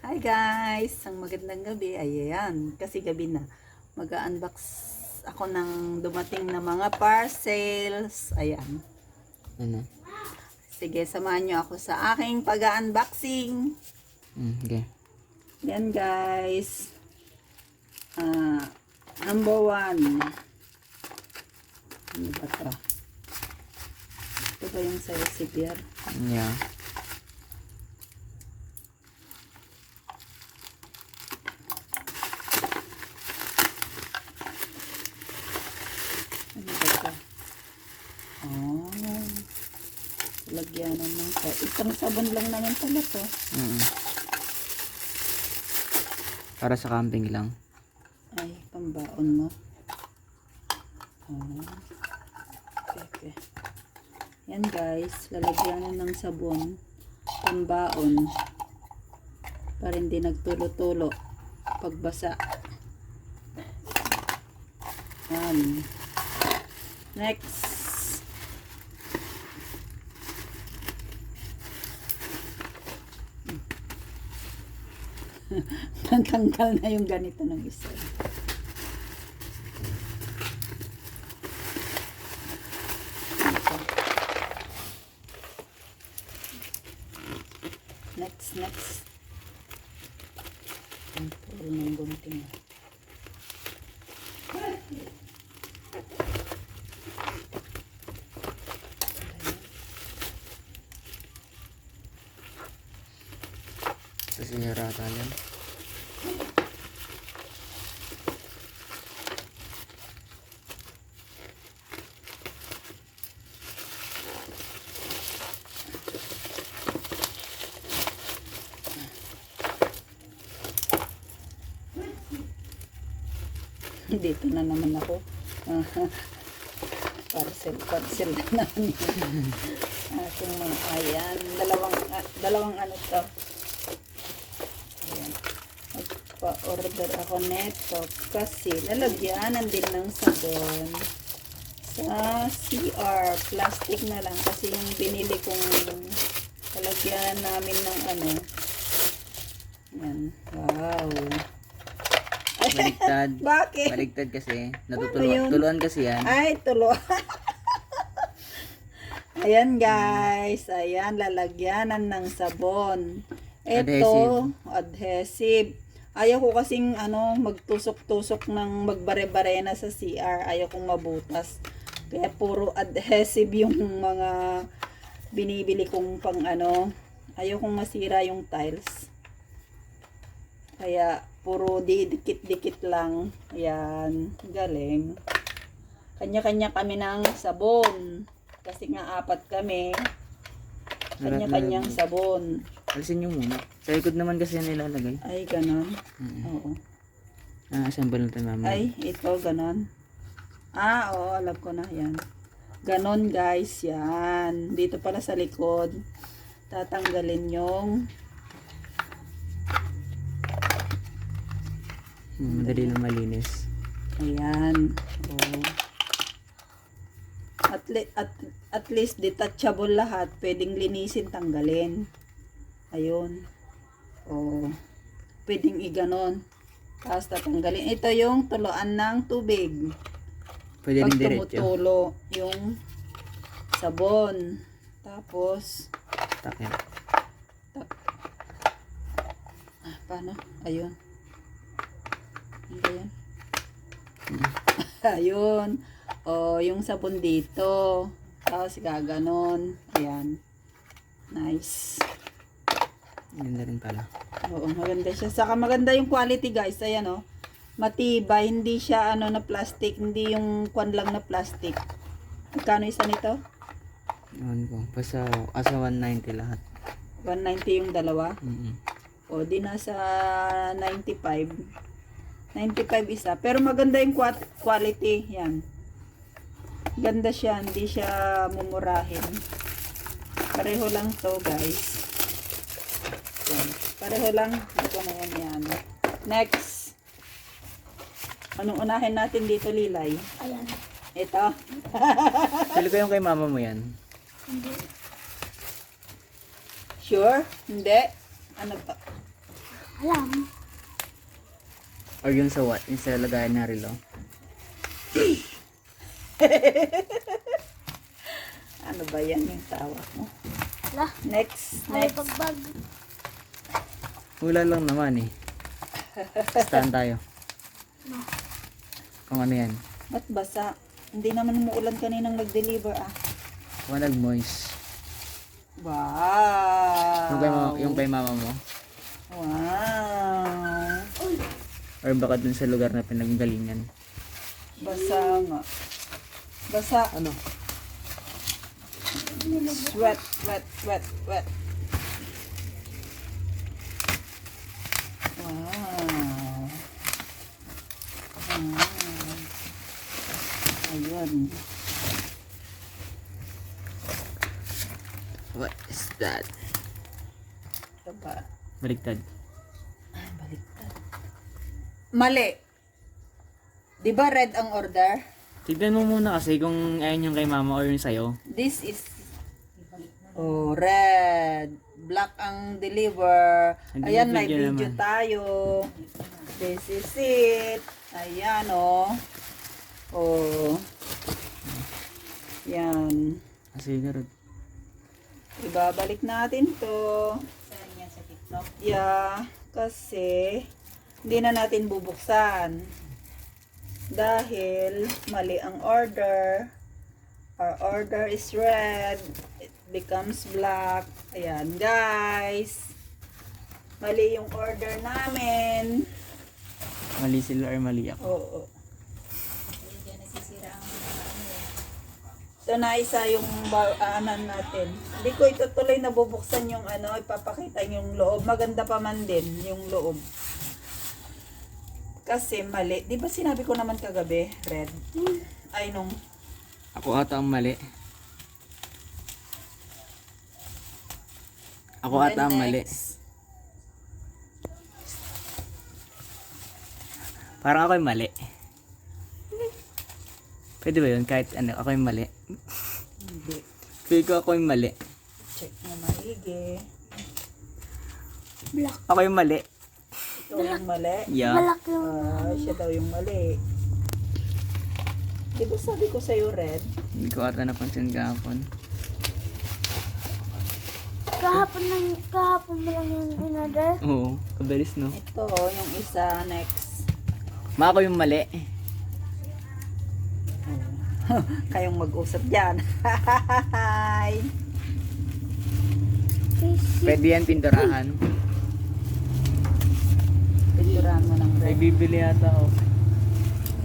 Hi guys! Ang magandang gabi. Ayan, kasi gabi na. Mag-unbox ako ng dumating na mga parcels. Ayan. Ano? Sige, samahan nyo ako sa aking pag-unboxing. Okay. Yan guys. Number 1. Ano ba ito? Ito ba yung sa receiver? Yeah. Ano ba ito? Oh. Lagyanan ng isang sabon lang naman pala to. Para sa camping lang. Ay, pambaon mo. Oh. Okay. Yan guys, lalagyanan ng sabon. Pambaon. Para hindi nagtulo-tulo. Pagbasa. Yan. Next. Natanggal na yung ganito ng isa. Next. Ang tulo ng gunting. Kasi harata yan. Dito na naman ako. Parcel na naman yun. Ating mga ayan. Dalawang ano to. Ayan. Magpa-order ako neto kasi lalagyanan din ng sabon sa CR. Plastic na lang kasi yung binili kong lalagyan namin ng ano. Ayan. Wow. Baligtad. Bakit? Baligtad kasi. Ano yun? Tuluan kasi yan. Ay, tulo. Ayan guys. Ayan, lalagyanan ng sabon. Ito, adhesive. Ayaw ko kasing magtusok-tusok ng magbare-bare na sa CR. Ayaw kong mabutas. Kaya puro adhesive yung mga binibili kong pang Ayaw kong masira yung tiles. Kaya puro dikit-dikit lang. Ayan, galing. Kanya-kanya kami ng sabon. Kasi nga 4 kami. Kanya-kanyang sabon. Alisin nyo muna. Sa likod naman kasi yan nilalagay. Ay, ganon. Oo. Assemble natin mamaya. Ay, ito, ganon. Oo, alam ko na. Yan. Ganon, guys. Yan. Dito pala sa likod. Tatanggalin yung Madali lang malinis. ayan. Oh. At least detachable lahat. Pwedeng linisin, tanggalin. Ayun. Oh. Pwedeng iganon. Tapos tatanggalin. Ito yung tuluan ng tubig. Pwede rin Pag diretso. tumutulo yung sabon. Tapos Takip. paano? Ayun. Ano ba yan? Ayun. O, yung sabon dito. Tapos gaganon. Ayan. Nice. Ganda rin pala. Oo, maganda siya. Saka maganda yung quality guys. Ayan o. Matibay. Hindi siya na plastic. Hindi yung kwan lang na plastic. Magkano isa nito? Ewan ko. Basta asa 190 lahat. 190 yung dalawa. O, di nasa 95. 95 isa. Pero maganda yung quality. Yan. Ganda siya. Hindi siya mumurahin. Pareho lang to guys. Yan. Pareho lang. Ito na yan. Next. Anong unahin natin dito, Lilay? Ayan. Ito. Pili ko yung kay mama mo yan. Sure? Hindi? Ano pa? Alam. Or yung sa what? Yung sa lagayan na relo. Ano ba yan yung tawa mo? Ala. Next, Ay, next. pagbag. Wala lang naman eh. Stand tayo. Kung ano yan. Ba't basa? Hindi naman umuulan kaninang nag-deliver ah. Kung nag-moist. Wow! Yung kay mama mo. Wow! Or baka dun sa lugar na pinanggalingan. Basa nga. Basa. Ano? Wet, wet, wet, wet. Wow. Ayun. What is that? Ito ba? Baligtad. Ay, baliktad. Mali. Di ba red ang order? Tignan mo muna kasi kung ayun yung kay mama or yung sayo. This is red. Black ang deliver. Hindi Ayan, may may video video naman. tayo. This is it. Ayan, oh. Oh. Yan. Kasi garod. Ibabalik natin to. Yeah, kasi hindi na natin bubuksan. Dahil mali ang order. Our order is red. It becomes black. Ayan, guys. Mali yung order namin. Mali sila or mali ako. Oo. So, naisa yung anan natin. Hindi ko itutuloy na bubuksan yung ano, ipapakita yung loob. Maganda pa man din yung loob. Kasi mali. Di ba sinabi ko naman kagabi, red? Ay, nung Ako ata ang mali. Ako ata ang mali. next. Parang ako yung mali. Pwede ba yun? Kahit ano, ako yung mali. Hindi. Feel ko ako yung mali. Check mo maigi. Black. Ako yung mali. Ito yung mali. Yeah. Balak yung... Siya daw yung mali. Di ba sabi ko sa'yo red? Hindi ko ata napansin kahapon. Kahapon mo lang yung in-order. Oo, kabilis no. Ito, yung isa, next. Ma, ako yung mali. Kayong mag-usap dyan. Hi! Pwede yan pinturahan. Pinturahan mo ng May red. bibili yata ako.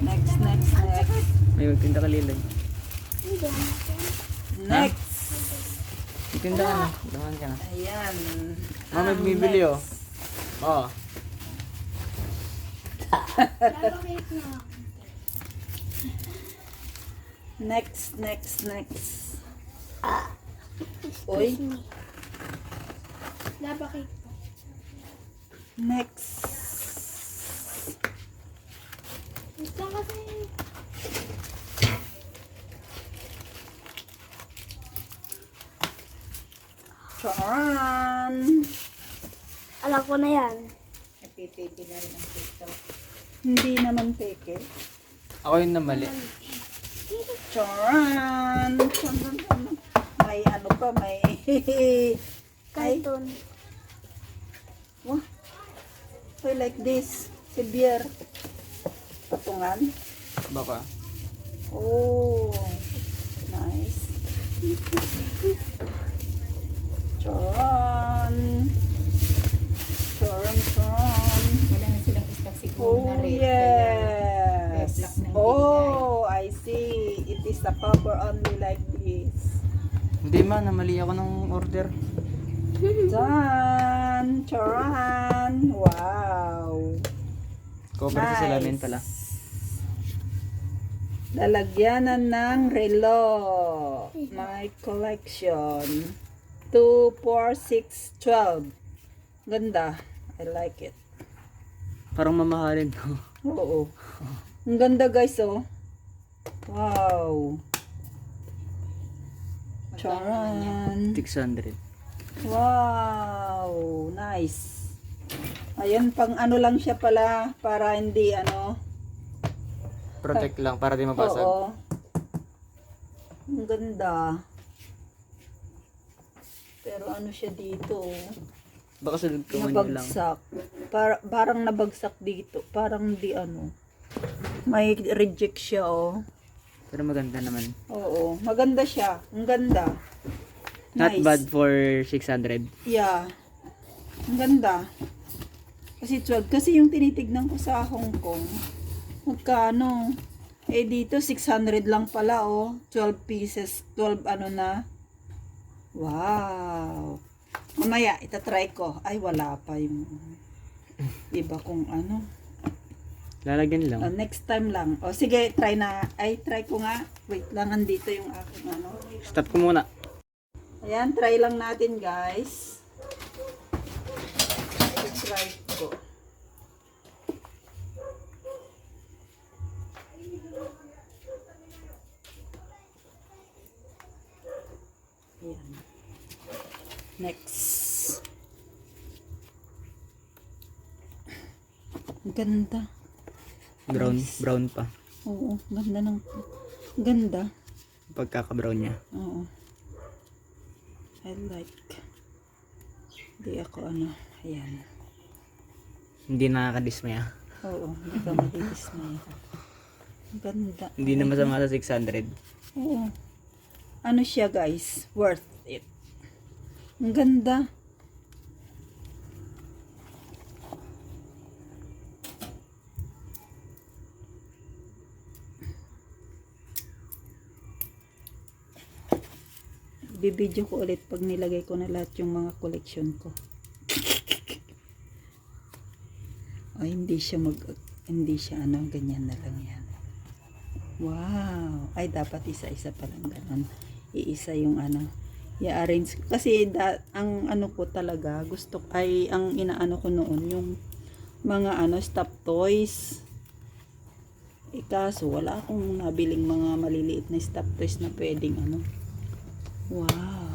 Next, next, next. May magtinda ka lilag. Next! Itinda ka na. Laman ka na. Ayan. Ma, may Ang bibili oh. next. Oo. Next, next, next. Uy, Labakit. next. Ito kasi. Charan! Alam ko na yan. Hindi naman peke. Ako yung namali. Charan! May ano pa, may... Ay, Cartoon. wah. I like this. Si beer. Patungan. Baka. Oh, nice. Charan. Charan, charan. Wala na silang stock siguro Oh, na red. yes. Kaya black na Oh, I see. It is a cover only like this. Hindi ma, namali ako ng order. Done. Charan. Wow. Cover sa salamin pala. Lalagyanan ng relo. My collection. 2, 4, 6, 12. Ganda. I like it. Parang mamahalin to. Oo. Ang ganda guys oh. Wow. Charan. 600. Wow. Nice. Ayan, pang ano lang siya pala, para hindi ano. Protect lang para di mabasag. Oo. Ang ganda. Pero ano siya dito, oh. Baka sunod ko man lang. Nabagsak. Parang nabagsak dito. Parang di ano. May reject siya, oh. Pero maganda naman. Oo, maganda siya. Ang ganda. Not Nice. bad for 600. Yeah. Ang ganda. Kasi 12. Kasi yung tinitignan ko sa Hong Kong, magkano? Eh dito 600 lang pala, oh. 12 pieces. 12 ano na. Wow. Mamaya, itatry ko. Ay, wala pa yung iba kung ano. Lalagyan lang. Next time lang. O sige, try na. Ay, try ko nga. Wait lang, andito yung aking ano. Stop ko muna. Ayan, try lang natin, guys. Try ko. Ayan. Next. Ang ganda. Brown pa. Oo, ganda ng ganda. Pagkaka-brown niya. Oo. I like. Hindi ako ano. Ayan. Hindi nakakadismaya. Oo, hindi ka madidismay. Ang ganda. Hindi na masama sa 600. Oo. Ano siya, guys? Worth it. Ang ganda. Bibidyo ko ulit pag nilagay ko na lahat yung mga collection ko. O, hindi siya ano, ganyan na lang yan. Wow! Ay, dapat isa-isa pa lang ganun. Iisa yung ano, i-arrange. Kasi ang ano ko talaga, gusto, ay, ang inaano ko noon, yung mga ano, stop toys. Eh, kaso, wala akong nabiling mga maliliit na stop toys na pwedeng ano. Wow!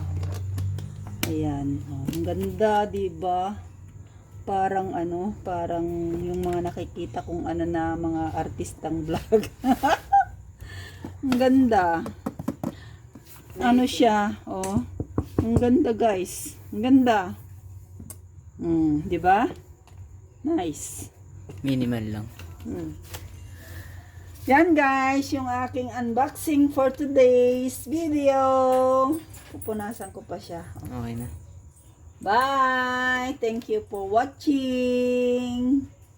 Ayan. Oh, ang ganda, diba? Parang ano, parang yung mga nakikita kong ano na mga artistang vlog. Ang ganda. Ano siya, oh. Ang ganda, guys. Ang ganda. 'Di ba? Nice. Minimal lang. Yan, guys, yung aking unboxing for today's video. Pupunasan ko pa siya. Okay na. Bye! Thank you for watching.